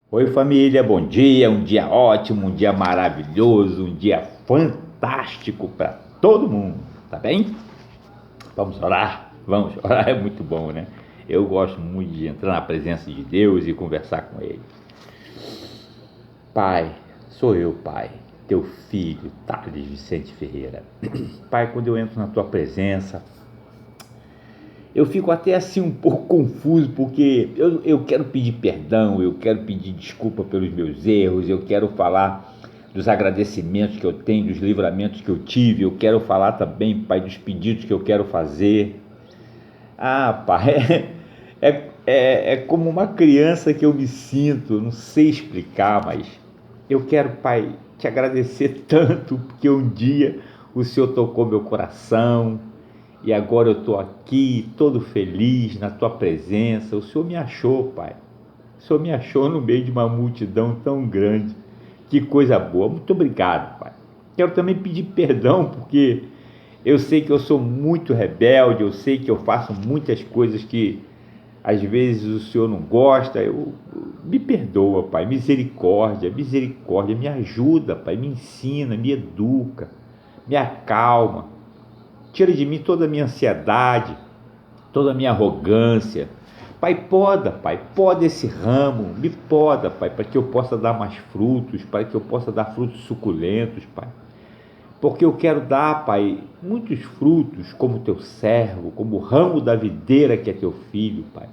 Oi família, bom dia, um dia ótimo, um dia maravilhoso, um dia fantástico para todo mundo, tá bem? Vamos orar, é muito bom, né? Eu gosto muito de entrar na presença de Deus e conversar com Ele. Pai, sou eu, Pai, teu filho, Thales Vicente Ferreira. Pai, quando eu entro na tua presença, eu fico até assim um pouco confuso, porque eu quero pedir perdão, eu quero pedir desculpa pelos meus erros, eu quero falar dos agradecimentos que eu tenho, dos livramentos que eu tive, eu quero falar também, Pai, dos pedidos que eu quero fazer. Pai, é como uma criança que eu me sinto, não sei explicar, mas eu quero, Pai, te agradecer tanto, porque um dia o Senhor tocou meu coração, e agora eu estou aqui, todo feliz na tua presença. O Senhor me achou, Pai. O Senhor me achou no meio de uma multidão tão grande. Que coisa boa. Muito obrigado, Pai. Quero também pedir perdão, porque eu sei que eu sou muito rebelde, eu sei que eu faço muitas coisas que às vezes o Senhor não gosta. Me perdoa, Pai. Misericórdia, misericórdia. Me ajuda, Pai. Me ensina, me educa, me acalma. Tira de mim toda a minha ansiedade, toda a minha arrogância. Pai, poda esse ramo, me poda, Pai, para que eu possa dar mais frutos, para que eu possa dar frutos suculentos, Pai. Porque eu quero dar, Pai, muitos frutos como teu servo, como o ramo da videira que é teu filho, Pai.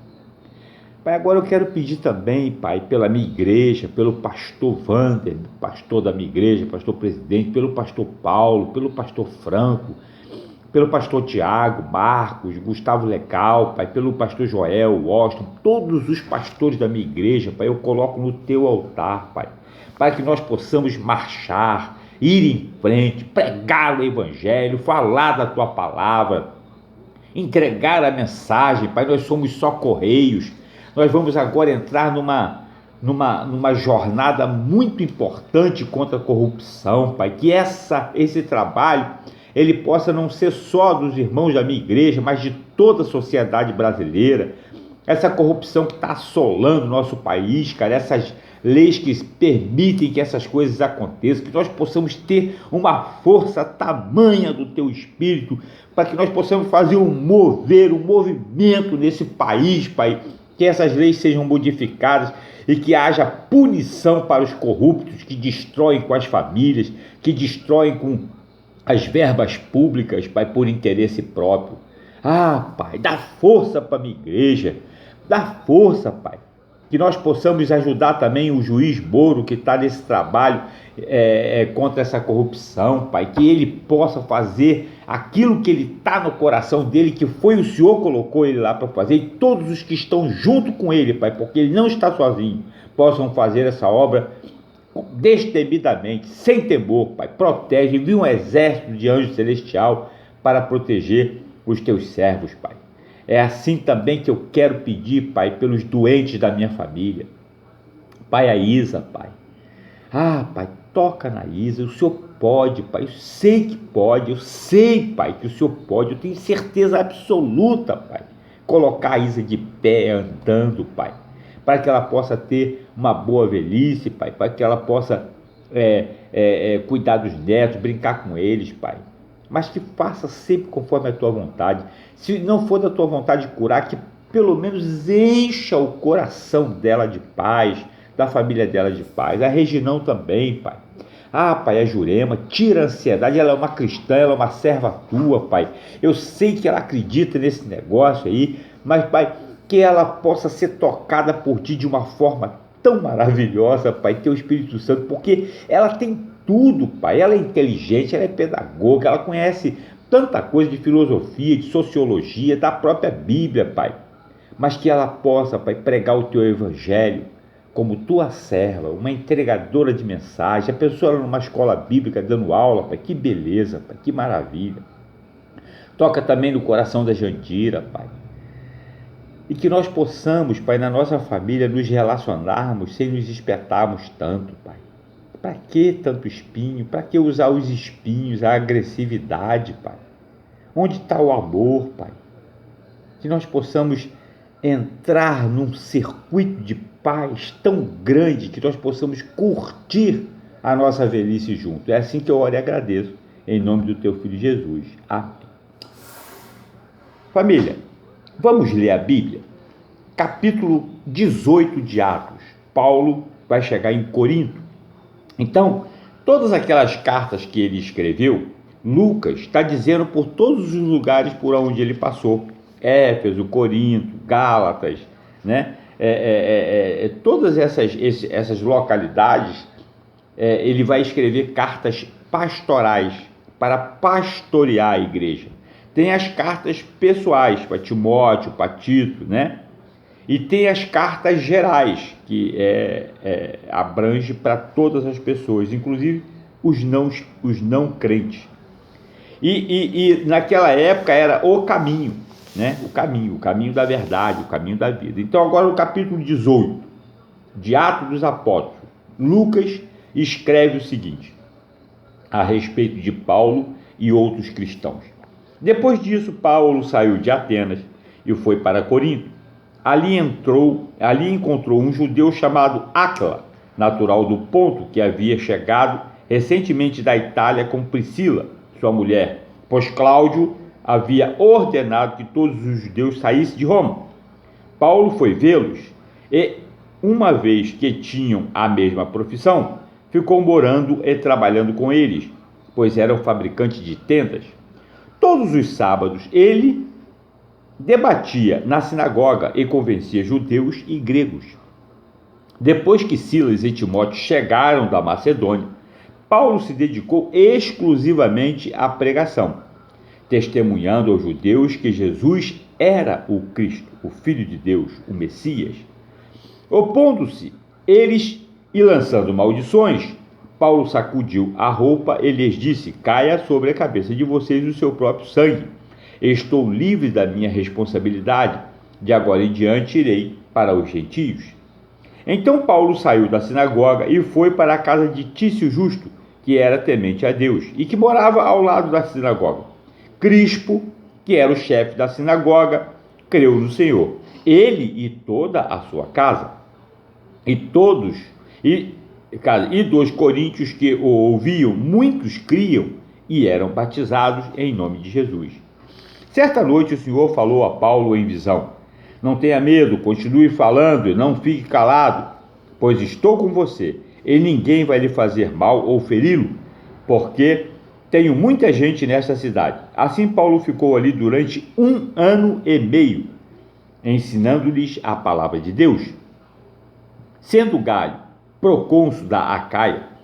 Pai, agora eu quero pedir também, Pai, pela minha igreja, pelo pastor Wander, pastor da minha igreja, pastor presidente, pelo pastor Paulo, pelo pastor Franco, pelo pastor Tiago, Marcos, Gustavo Lecal, Pai, pelo pastor Joel, Washington, todos os pastores da minha igreja, Pai, eu coloco no teu altar, Pai, para que nós possamos marchar, ir em frente, pregar o evangelho, falar da tua palavra, entregar a mensagem, Pai. Nós somos só correios. Nós vamos agora entrar numa jornada muito importante contra a corrupção, Pai, que esse trabalho ele possa não ser só dos irmãos da minha igreja, mas de toda a sociedade brasileira. Essa corrupção que está assolando o nosso país, cara, essas leis que permitem que essas coisas aconteçam, que nós possamos ter uma força tamanha do teu Espírito, para que nós possamos fazer um movimento nesse país, Pai, que essas leis sejam modificadas e que haja punição para os corruptos que destroem com as famílias, que destroem com as verbas públicas, Pai, por interesse próprio. Pai, dá força para a minha igreja, dá força, Pai, que nós possamos ajudar também o juiz Moro, que está nesse trabalho contra essa corrupção, Pai, que ele possa fazer aquilo que ele está no coração dele, que foi o Senhor colocou ele lá para fazer, e todos os que estão junto com ele, Pai, porque ele não está sozinho, possam fazer essa obra destemidamente, sem temor, Pai. Protege, envia um exército de anjo celestial para proteger os teus servos, Pai. É assim também que eu quero pedir, Pai, pelos doentes da minha família. Pai, a Isa, Pai. Pai, toca na Isa. O Senhor pode, Pai. Eu sei que pode. Eu sei, Pai, que o Senhor pode. Eu tenho certeza absoluta, Pai. Colocar a Isa de pé, andando, Pai, para que ela possa ter uma boa velhice, Pai, para que ela possa cuidar dos netos, brincar com eles, Pai, mas que faça sempre conforme a tua vontade. Se não for da tua vontade curar, que pelo menos encha o coração dela de paz, da família dela de paz. A Reginão também, Pai. Pai, a Jurema, tira a ansiedade. Ela é uma cristã, ela é uma serva tua, Pai. Eu sei que ela acredita nesse negócio aí, mas, Pai, que ela possa ser tocada por ti de uma forma tão maravilhosa, Pai, teu Espírito Santo, porque ela tem tudo, Pai. Ela é inteligente, ela é pedagoga, ela conhece tanta coisa de filosofia, de sociologia, da própria Bíblia, Pai. Mas que ela possa, Pai, pregar o teu evangelho como tua serva, uma entregadora de mensagem. A pessoa numa escola bíblica dando aula, Pai, que beleza, Pai, que maravilha. Toca também no coração da Jandira, Pai. E que nós possamos, Pai, na nossa família, nos relacionarmos sem nos espetarmos tanto, Pai. Para que tanto espinho? Para que usar os espinhos, a agressividade, Pai? Onde está o amor, Pai? Que nós possamos entrar num circuito de paz tão grande que nós possamos curtir a nossa velhice junto. É assim que eu oro e agradeço, em nome do teu Filho Jesus. Amém. Família, vamos ler a Bíblia? Capítulo 18 de Atos. Paulo vai chegar em Corinto. Então, todas aquelas cartas que ele escreveu, Lucas está dizendo por todos os lugares por onde ele passou. Éfeso, Corinto, Gálatas, né? Todas essas localidades, ele vai escrever cartas pastorais para pastorear a igreja. Tem as cartas pessoais para Timóteo, para Tito, né? E tem as cartas gerais, que abrange para todas as pessoas, inclusive os não crentes. E naquela época era o caminho, né? O caminho da verdade, o caminho da vida. Então agora no capítulo 18 de Atos dos Apóstolos, Lucas escreve o seguinte a respeito de Paulo e outros cristãos. Depois disso, Paulo saiu de Atenas e foi para Corinto. Ali encontrou um judeu chamado Áquila, natural do Ponto, que havia chegado recentemente da Itália com Priscila, sua mulher, pois Cláudio havia ordenado que todos os judeus saíssem de Roma. Paulo foi vê-los e, uma vez que tinham a mesma profissão, ficou morando e trabalhando com eles, pois eram fabricantes de tendas. Todos os sábados ele debatia na sinagoga e convencia judeus e gregos. Depois que Silas e Timóteo chegaram da Macedônia, Paulo se dedicou exclusivamente à pregação, testemunhando aos judeus que Jesus era o Cristo, o Filho de Deus, o Messias. Opondo-se eles e lançando maldições, Paulo sacudiu a roupa e lhes disse: caia sobre a cabeça de vocês o seu próprio sangue. Estou livre da minha responsabilidade. De agora em diante irei para os gentios. Então Paulo saiu da sinagoga e foi para a casa de Tício Justo, que era temente a Deus e que morava ao lado da sinagoga. Crispo, que era o chefe da sinagoga, creu no Senhor, ele e toda a sua casa. E dos coríntios que o ouviam, muitos criam e eram batizados em nome de Jesus. Certa noite o Senhor falou a Paulo em visão: não tenha medo, continue falando e não fique calado, pois estou com você e ninguém vai lhe fazer mal ou feri-lo, porque tenho muita gente nesta cidade. Assim Paulo ficou ali durante 1 ano e meio, ensinando-lhes a palavra de Deus. Sendo Galho procônsul da Acaia,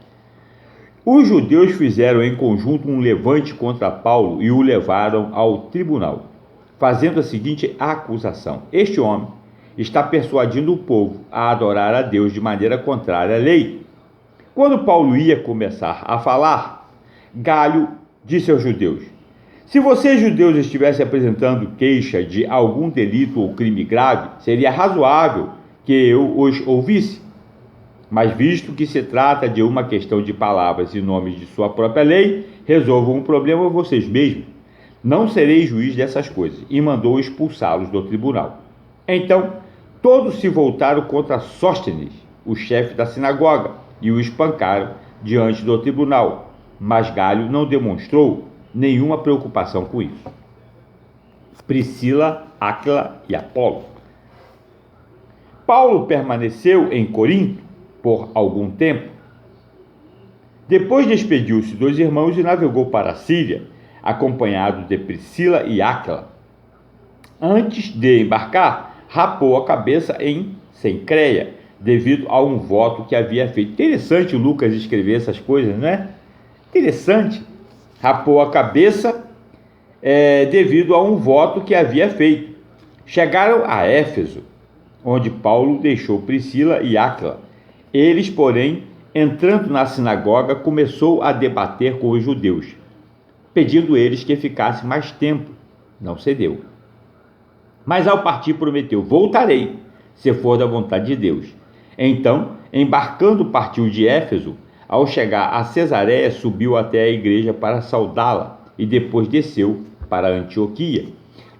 os judeus fizeram em conjunto um levante contra Paulo e o levaram ao tribunal, fazendo a seguinte acusação: este homem está persuadindo o povo a adorar a Deus de maneira contrária à lei. Quando Paulo ia começar a falar, Galho disse aos judeus: se vocês judeus estivessem apresentando queixa de algum delito ou crime grave, seria razoável que eu os ouvisse. Mas visto que se trata de uma questão de palavras e nomes de sua própria lei, resolvam o problema vocês mesmos. Não serei juiz dessas coisas. E mandou expulsá-los do tribunal. Então, todos se voltaram contra Sóstenes, o chefe da sinagoga, e o espancaram diante do tribunal. Mas Galho não demonstrou nenhuma preocupação com isso. Priscila, Áquila e Apolo. Paulo permaneceu em Corinto por algum tempo. Depois despediu-se dos irmãos e navegou para a Síria, acompanhado de Priscila e Áquila. Antes de embarcar, rapou a cabeça em Cencreia, devido a um voto que havia feito. Interessante o Lucas escrever essas coisas, não é? Interessante. Rapou a cabeça devido a um voto que havia feito. Chegaram a Éfeso, onde Paulo deixou Priscila e Áquila. Eles, porém, entrando na sinagoga, começou a debater com os judeus, pedindo eles que ficasse mais tempo. Não cedeu. Mas ao partir prometeu: voltarei, se for da vontade de Deus. Então, embarcando, partiu de Éfeso. Ao chegar a Cesareia, subiu até a igreja para saudá-la e depois desceu para Antioquia.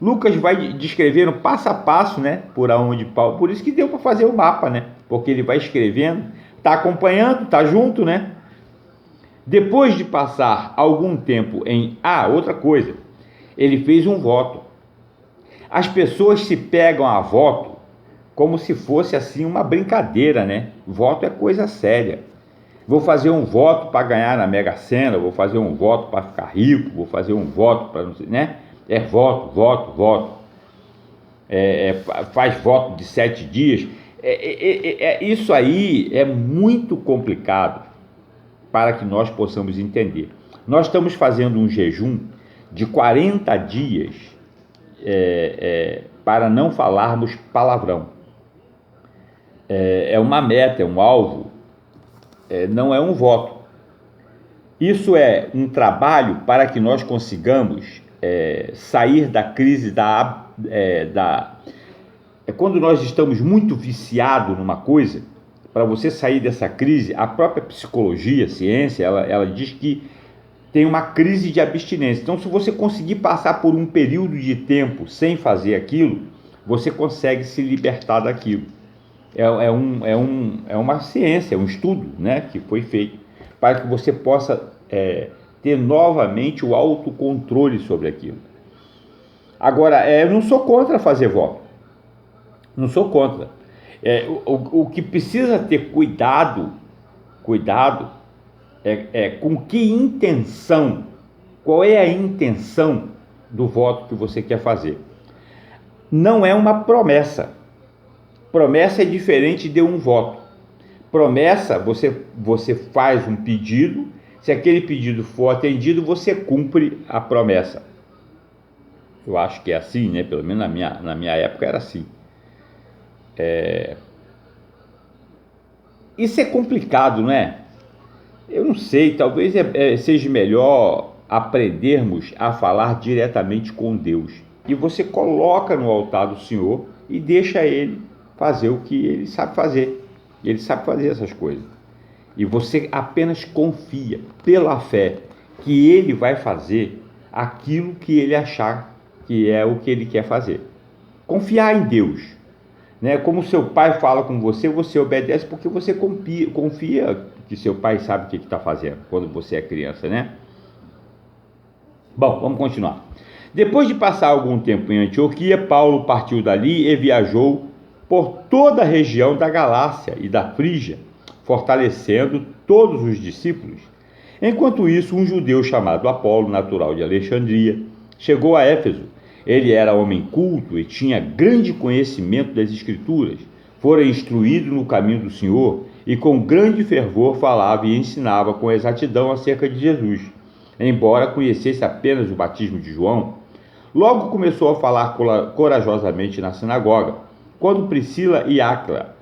Lucas vai descrevendo passo a passo, né, por onde Paulo, por isso que deu para fazer o mapa, né? porque ele vai escrevendo, está acompanhando, está junto, né? Depois de passar algum tempo outra coisa, ele fez um voto. As pessoas se pegam a voto como se fosse assim uma brincadeira, né? Voto é coisa séria. Vou fazer um voto para ganhar na Mega Sena, vou fazer um voto para ficar rico, vou fazer um voto para não sei, né? É voto, voto, voto. Faz voto de 7 dias. Isso aí é muito complicado para que nós possamos entender. Nós estamos fazendo um jejum de 40 dias para não falarmos palavrão. É uma meta, é um alvo, não é um voto. Isso é um trabalho para que nós consigamos sair da crise quando nós estamos muito viciados numa coisa. Para você sair dessa crise, a própria psicologia, a ciência, ela diz que tem uma crise de abstinência. Então, se você conseguir passar por um período de tempo sem fazer aquilo, você consegue se libertar daquilo. É uma ciência, um estudo, né, que foi feito para que você possa ter novamente o autocontrole sobre aquilo. Agora, eu não sou contra fazer voto. Não sou contra. O que precisa ter cuidado com que intenção, qual é a intenção do voto que você quer fazer. Não é uma promessa. Promessa é diferente de um voto. Promessa, você faz um pedido, se aquele pedido for atendido, você cumpre a promessa. Eu acho que é assim, né? Pelo menos na minha época era assim. Isso é complicado, não é? Eu não sei, talvez seja melhor aprendermos a falar diretamente com Deus. E você coloca no altar do Senhor e deixa Ele fazer o que Ele sabe fazer. Ele sabe fazer essas coisas. E você apenas confia pela fé que Ele vai fazer aquilo que Ele achar que é o que Ele quer fazer. Confiar em Deus. Né? Como seu pai fala com você, você obedece porque você confia que seu pai sabe o que está fazendo quando você é criança, né? Bom, vamos continuar. Depois de passar algum tempo em Antioquia, Paulo partiu dali e viajou por toda a região da Galácia e da Frígia, fortalecendo todos os discípulos. Enquanto isso, um judeu chamado Apolo, natural de Alexandria, chegou a Éfeso. Ele era homem culto e tinha grande conhecimento das Escrituras. Fora instruído no caminho do Senhor e com grande fervor falava e ensinava com exatidão acerca de Jesus. Embora conhecesse apenas o batismo de João, logo começou a falar corajosamente na sinagoga. Quando Priscila e Áquila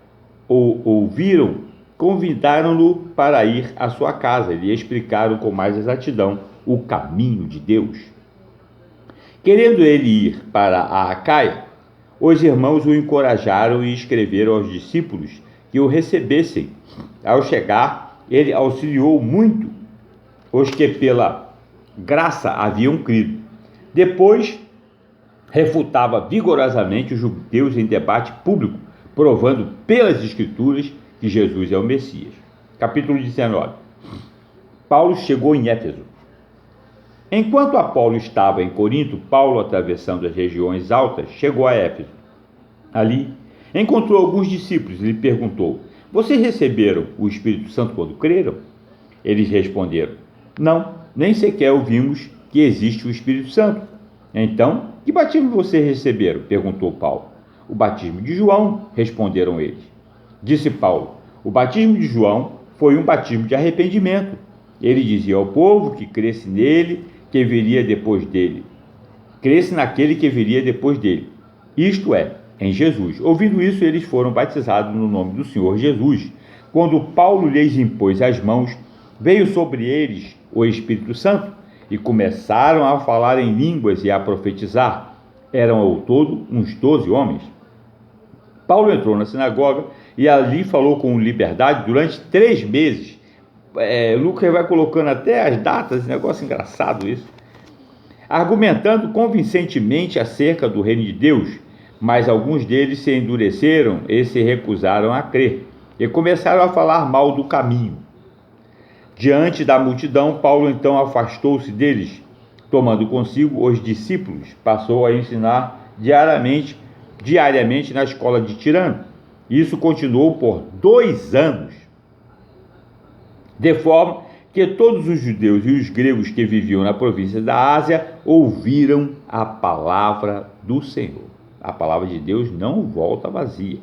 o ouviram, convidaram-no para ir à sua casa e lhe explicaram com mais exatidão o caminho de Deus. Querendo ele ir para a Acaia, os irmãos o encorajaram e escreveram aos discípulos que o recebessem. Ao chegar, ele auxiliou muito os que pela graça haviam crido. Depois, refutava vigorosamente os judeus em debate público, provando pelas Escrituras que Jesus é o Messias. Capítulo 19. Paulo chegou em Éfeso. Enquanto Apolo estava em Corinto, Paulo, atravessando as regiões altas, chegou a Éfeso. Ali, encontrou alguns discípulos e lhe perguntou: vocês receberam o Espírito Santo quando creram? Eles responderam: não, nem sequer ouvimos que existe o Espírito Santo. Então, que batismo vocês receberam? Perguntou Paulo. O batismo de João, responderam eles. Disse Paulo: o batismo de João foi um batismo de arrependimento. Ele dizia ao povo que cresce nele, que viria depois dele. Cresce naquele que viria depois dele. Isto é, em Jesus. Ouvindo isso, eles foram batizados no nome do Senhor Jesus. Quando Paulo lhes impôs as mãos, veio sobre eles o Espírito Santo e começaram a falar em línguas e a profetizar. Eram ao todo uns 12 homens. Paulo entrou na sinagoga e ali falou com liberdade durante 3 meses. Lucas vai colocando até as datas, negócio engraçado isso. Argumentando convincentemente acerca do reino de Deus, mas alguns deles se endureceram e se recusaram a crer. e começaram a falar mal do caminho. Diante da multidão, Paulo então afastou-se deles, tomando consigo os discípulos, passou a ensinar diariamente na escola de Tirano. Isso continuou por 2 anos, de forma que todos os judeus e os gregos que viviam na província da Ásia ouviram a palavra do Senhor. A palavra de Deus não volta vazia.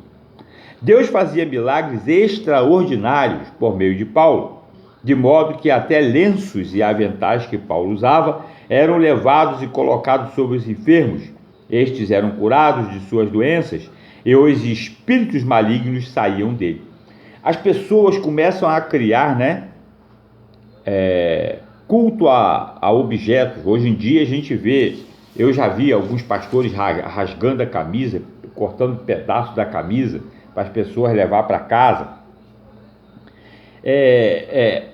Deus fazia milagres extraordinários por meio de Paulo, de modo que até lenços e aventais que Paulo usava eram levados e colocados sobre os enfermos. Estes eram curados de suas doenças e os espíritos malignos saíam dele. As pessoas começam a criar, culto a objetos. Hoje em dia a gente vê, eu já vi alguns pastores rasgando a camisa, cortando pedaços da camisa para as pessoas levar para casa.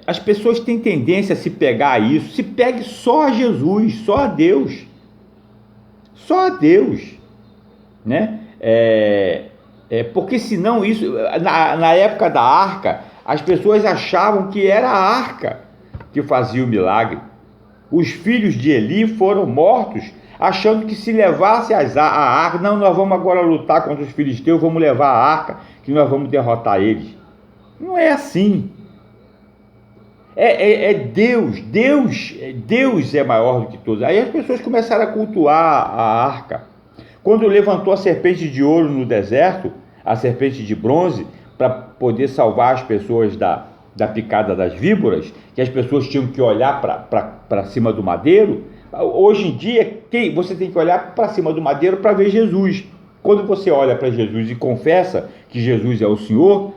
As pessoas têm tendência a se pegar a isso. Se pegue só a Jesus, só a Deus, né? Porque senão isso, na época da arca, as pessoas achavam que era a arca que fazia o milagre. Os filhos de Eli foram mortos achando que se levasse a arca, não, nós vamos agora lutar contra os filisteus, vamos levar a arca, que nós vamos derrotar eles. Não é assim. Deus é maior do que todos. Aí as pessoas começaram a cultuar a arca. Quando levantou a serpente de ouro no deserto, a serpente de bronze, para poder salvar as pessoas da picada das víboras, que as pessoas tinham que olhar para cima do madeiro. Hoje em dia, você tem que olhar para cima do madeiro para ver Jesus. Quando você olha para Jesus e confessa que Jesus é o Senhor,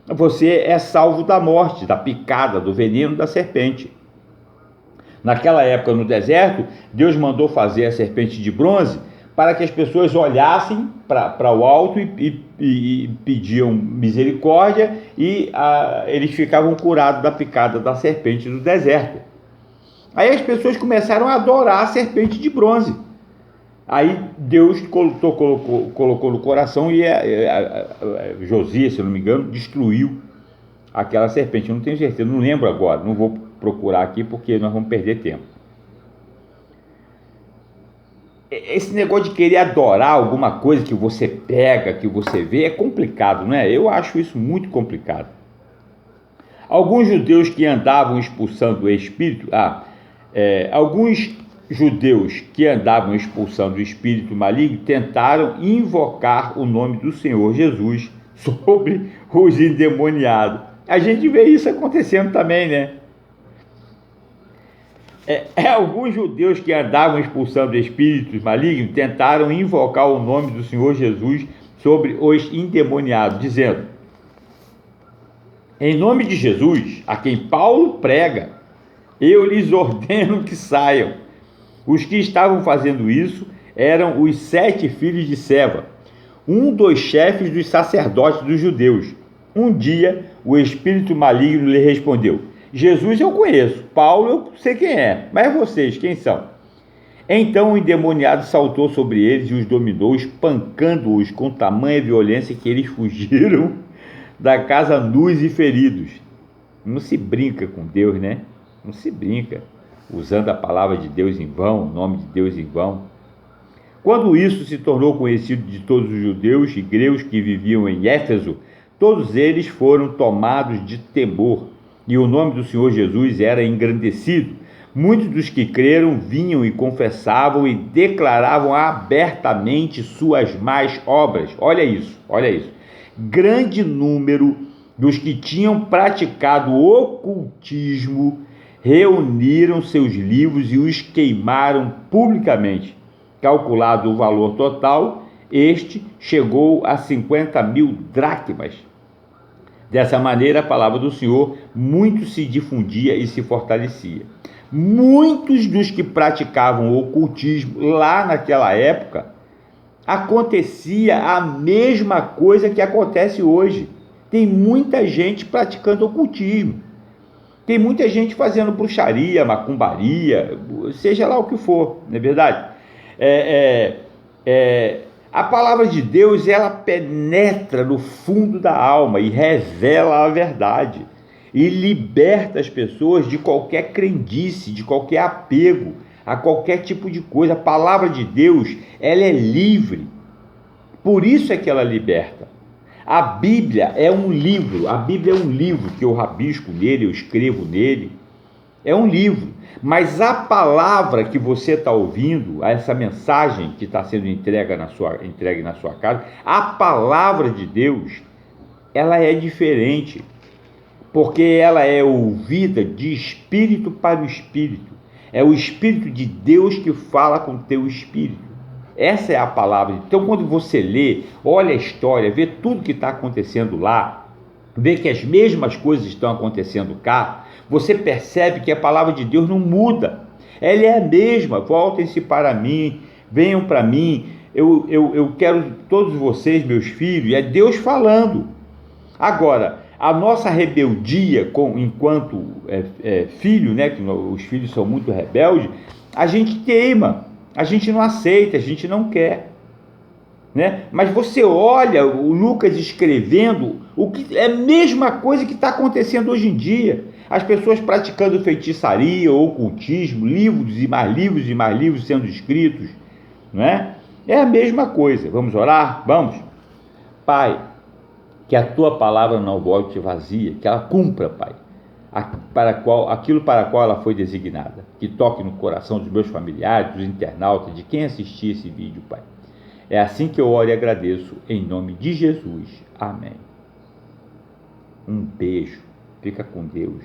você é salvo da morte, da picada, do veneno da serpente. Naquela época, no deserto, Deus mandou fazer a serpente de bronze para que as pessoas olhassem para o alto e pediam misericórdia, e eles ficavam curados da picada da serpente do deserto. Aí as pessoas começaram a adorar a serpente de bronze. Aí Deus colocou no coração, e Josias, se eu não me engano, destruiu aquela serpente. Eu não tenho certeza, não lembro agora, não vou procurar aqui porque nós vamos perder tempo. Esse negócio de querer adorar alguma coisa que você pega, que você vê, é complicado, não é? Eu acho isso muito complicado. Alguns judeus que andavam expulsando o espírito, o espírito maligno tentaram invocar o nome do Senhor Jesus sobre os endemoniados. A gente vê isso acontecendo também, né? Alguns judeus que andavam expulsando espíritos malignos tentaram invocar o nome do Senhor Jesus sobre os endemoniados, dizendo: em nome de Jesus, a quem Paulo prega, eu lhes ordeno que saiam. Os que estavam fazendo isso eram os 7 filhos de Seva, um dos chefes dos sacerdotes dos judeus. Um dia, o espírito maligno lhe respondeu: Jesus eu conheço, Paulo eu sei quem é, mas vocês quem são? Então o endemoniado saltou sobre eles e os dominou, espancando-os com tamanha violência que eles fugiram da casa nus e feridos. Não se brinca com Deus, né? Não se brinca usando a palavra de Deus em vão, o nome de Deus em vão. Quando isso se tornou conhecido de todos os judeus e gregos que viviam em Éfeso, todos eles foram tomados de temor, e o nome do Senhor Jesus era engrandecido. Muitos dos que creram vinham e confessavam e declaravam abertamente suas más obras. Olha isso. Grande número dos que tinham praticado ocultismo reuniram seus livros e os queimaram publicamente. Calculado o valor total, este chegou a 50.000 dracmas. Dessa maneira, a palavra do Senhor muito se difundia e se fortalecia. Muitos dos que praticavam o ocultismo lá naquela época, acontecia a mesma coisa que acontece hoje. Tem muita gente praticando ocultismo. Tem muita gente fazendo bruxaria, macumbaria, seja lá o que for, não é verdade? A palavra de Deus, ela penetra no fundo da alma e revela a verdade e liberta as pessoas de qualquer crendice, de qualquer apego a qualquer tipo de coisa. A palavra de Deus, ela é livre. Por isso é que ela liberta. A Bíblia é um livro. A Bíblia é um livro que eu rabisco nele, eu escrevo nele. É um livro. Mas a palavra que você está ouvindo, essa mensagem que está sendo entregue na sua casa, a palavra de Deus, ela é diferente, porque ela é ouvida de espírito para o espírito. É o Espírito de Deus que fala com o teu espírito. Essa é a palavra. Então, quando você lê, olha a história, vê tudo que está acontecendo lá, vê que as mesmas coisas estão acontecendo cá, você percebe que a palavra de Deus não muda. Ela é a mesma. Voltem-se para mim, venham para mim. Eu quero todos vocês, meus filhos. É Deus falando. Agora, a nossa rebeldia enquanto filho, né, que os filhos são muito rebeldes, a gente queima, a gente não aceita, a gente não quer. Né? Mas você olha o Lucas escrevendo o que é a mesma coisa que está acontecendo hoje em dia. As pessoas praticando feitiçaria, ocultismo, livros e mais livros e mais livros sendo escritos. Não é? É a mesma coisa. Vamos orar? Vamos? Pai, que a tua palavra não volte vazia, que ela cumpra, Pai, aquilo para qual ela foi designada. Que toque no coração dos meus familiares, dos internautas, de quem assistir esse vídeo, Pai. É assim que eu oro e agradeço, em nome de Jesus. Amém. Um beijo. Fica com Deus.